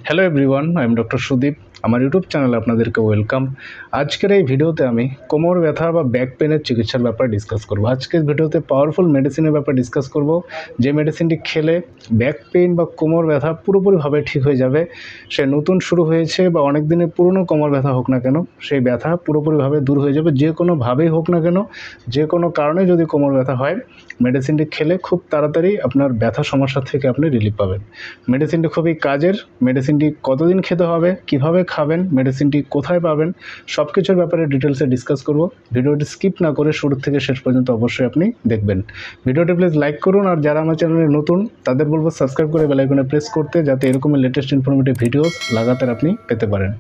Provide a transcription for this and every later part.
Hello everyone, I am doctor Sudip. আমার YouTube চ্যানেলে আপনাদেরকে ওয়েলকাম। আজকের এই ভিডিওতে আমি কোমর ব্যথা বা ব্যাক পেনের চিকিৎসার ব্যাপারে ডিসকাস করব। আজকের ভিডিওতে পাওয়ারফুল মেডিসিনের ব্যাপারে ডিসকাস করব, যে মেডিসিনটি খেলে ব্যাক পেন বা কোমর ব্যথা পুরোপুরিভাবে ঠিক হয়ে যাবে। সে নতুন শুরু হয়েছে বা অনেক দিনের পুরনো কোমর ব্যথা হোক না কেন, সেই ব্যথা পুরোপুরিভাবে দূর হয়ে যাবে। যে কোনোভাবেই হোক না কেন, যে কোনো কারণে যদি কোমর ব্যথা হয়, মেডিসিনটি খেলে খুব তাড়াতাড়ি আপনার ব্যথা সমস্যা থেকে আপনি রিলিফ পাবেন। মেডিসিনটি খুবই কাজের। মেডিসিনটি কতদিন খেতে হবে, কিভাবে খাবেন, মেডিসিনটি কোথায় পাবেন, সব কিছুর ব্যাপারে ডিটেলসে ডিসকাস করব। ভিডিওটি স্কিপ না করে শুরু থেকে শেষ পর্যন্ত অবশ্যই আপনি দেখবেন। ভিডিওটি প্লিজ লাইক করুন, আর যারা আমার চ্যানেলে নতুন তাদের বলবো সাবস্ক্রাইব করে বেল আইকনে প্রেস করতে, যাতে এরকমের লেটেস্ট ইনফরমেটিভ ভিডিওস লাগাতার আপনি পেতে পারেন।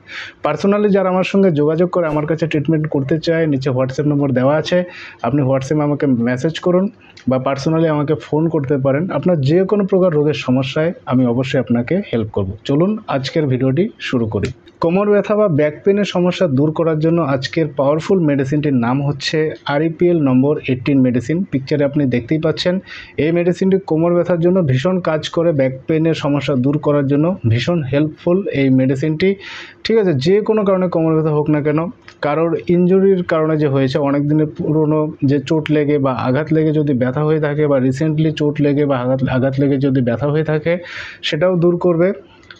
পার্সোনালি যারা আমার সঙ্গে যোগাযোগ করে আমার কাছে ট্রিটমেন্ট করতে চায়, নিচে হোয়াটসঅ্যাপ নম্বর দেওয়া আছে, আপনি হোয়াটসঅ্যাপে আমাকে মেসেজ করুন বা পার্সোনালি আমাকে ফোন করতে পারেন। আপনার যে কোনো প্রকার রোগের সমস্যায় আমি অবশ্যই আপনাকে হেল্প করব। চলুন আজকের ভিডিওটি শুরু করি। কোমর ব্যথা বা ব্যাক পেনের সমস্যা দূর করার জন্য আজকের পাওয়ারফুল মেডিসিনটির নাম হচ্ছে REPL নম্বর 18 মেডিসিন। পিকচারে আপনি দেখতেই পাচ্ছেন। এই মেডিসিনটি কোমর ব্যথার জন্য ভীষণ কাজ করে, ব্যাক পেনের সমস্যা দূর করার জন্য ভীষণ হেল্পফুল এই মেডিসিনটি। ঠিক আছে, যে কোনো কারণে কোমর ব্যথা হোক না কেন, কারোর ইনজুরির কারণে যে হয়েছে, অনেক দিনের পুরনো যে চোট লেগে বা আঘাত লেগে যদি ব্যথা হয়ে থাকে, বা রিসেন্টলি চোট লেগে বা আঘাত লেগে যদি ব্যথা হয়ে থাকে, সেটাও দূর করবে।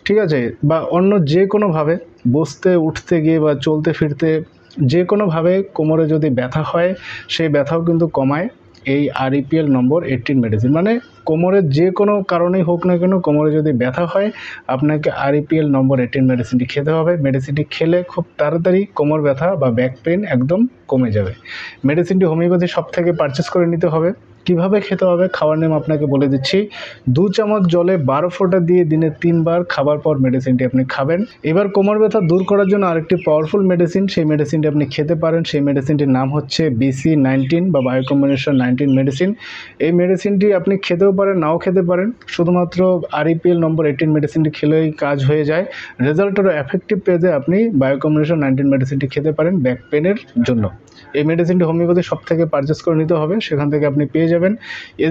ঠিক আছে, বা অন্য যে কোনোভাবে বসতে উঠতে গিয়ে বা চলতে ফিরতে যে কোনোভাবে কোমরে যদি ব্যথা হয়, সেই ব্যথাও কিন্তু কমায় এই REPL নম্বর 18 মেডিসিন। মানে কোমরের যে কোনো কারণেই হোক না কেন, কোমরে যদি ব্যথা হয়, আপনাকে REPL নম্বর 18 মেডিসিনটি খেতে হবে। মেডিসিনটি খেলে খুব তাড়াতাড়ি কোমর ব্যথা বা ব্যাক পেন একদম কমে যাবে। মেডিসিনটি হোমিওপ্যাথি শপ থেকে পারচেস করে নিতে হবে। কিভাবে খেতে হবে, খাওয়ার নিয়ম আপনাকে বলে দিচ্ছি। 2 চামচ জলে 12 ফোঁটা দিয়ে দিনে 3 বার খাবার পর মেডিসিনটি আপনি খাবেন। এবার কোমর ব্যথা দূর করার জন্য আরেকটি পাওয়ারফুল মেডিসিন, সেই মেডিসিনটি আপনি খেতে পারেন। সেই মেডিসিনটির নাম হচ্ছে BC19 বা বায়ো কম্বিনেশন 19 মেডিসিন। এই মেডিসিনটি আপনি খেতেও পারেন, নাও খেতে পারেন। শুধুমাত্র REPL নম্বর 18 মেডিসিনটি খেলেই কাজ হয়ে যায়। রেজাল্টেরও এফেক্টিভ পেতে আপনি বায়ো কম্বিনেশন 19 মেডিসিনটি খেতে পারেন ব্যাক পেনের জন্য। এই মেডিসিনটি হোমিওপ্যাথি শপ থেকে পারচেস করে নিতে হবে, সেখান থেকে আপনি পেয়ে যাবেন।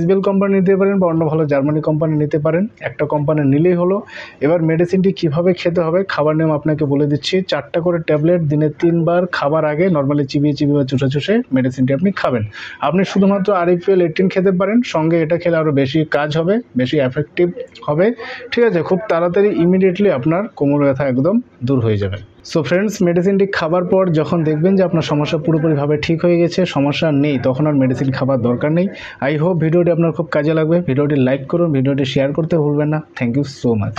SBL কোম্পানি নিতে পারেন বা অন্য ভালো জার্মানি কোম্পানি নিতে পারেন, একটা কোম্পানি নিলেই হলো। এবার মেডিসিনটি কিভাবে খেতে হবে, খাবার নিয়ম আপনাকে বলে দিচ্ছি। 4টা করে ট্যাবলেট দিনে 3 বার খাবার আগে নর্মালি চিবিয়ে বা চুষে মেডিসিনটি আপনি খাবেন। আপনি শুধুমাত্র REPL 18 খেতে পারেন, সঙ্গে এটা খেলে আরও বেশি কাজ হবে, বেশি এফেক্টিভ হবে। ঠিক আছে, খুব তাড়াতাড়ি ইমিডিয়েটলি আপনার কোমর ব্যথা একদম দূর হয়ে যাবে। সো ফ্রেন্ডস, মেডিসিনটি খাবার পর যখন দেখবেন যে আপনার সমস্যা পুরোপুরিভাবে ঠিক হয়ে গেছে, সমস্যা নেই, তখন আর মেডিসিন খাবার দরকার নেই। আই হোপ ভিডিওটি আপনার খুব কাজে লাগবে। ভিডিওটি লাইক করুন, ভিডিওটি শেয়ার করতে ভুলবেন না। Thank you so much.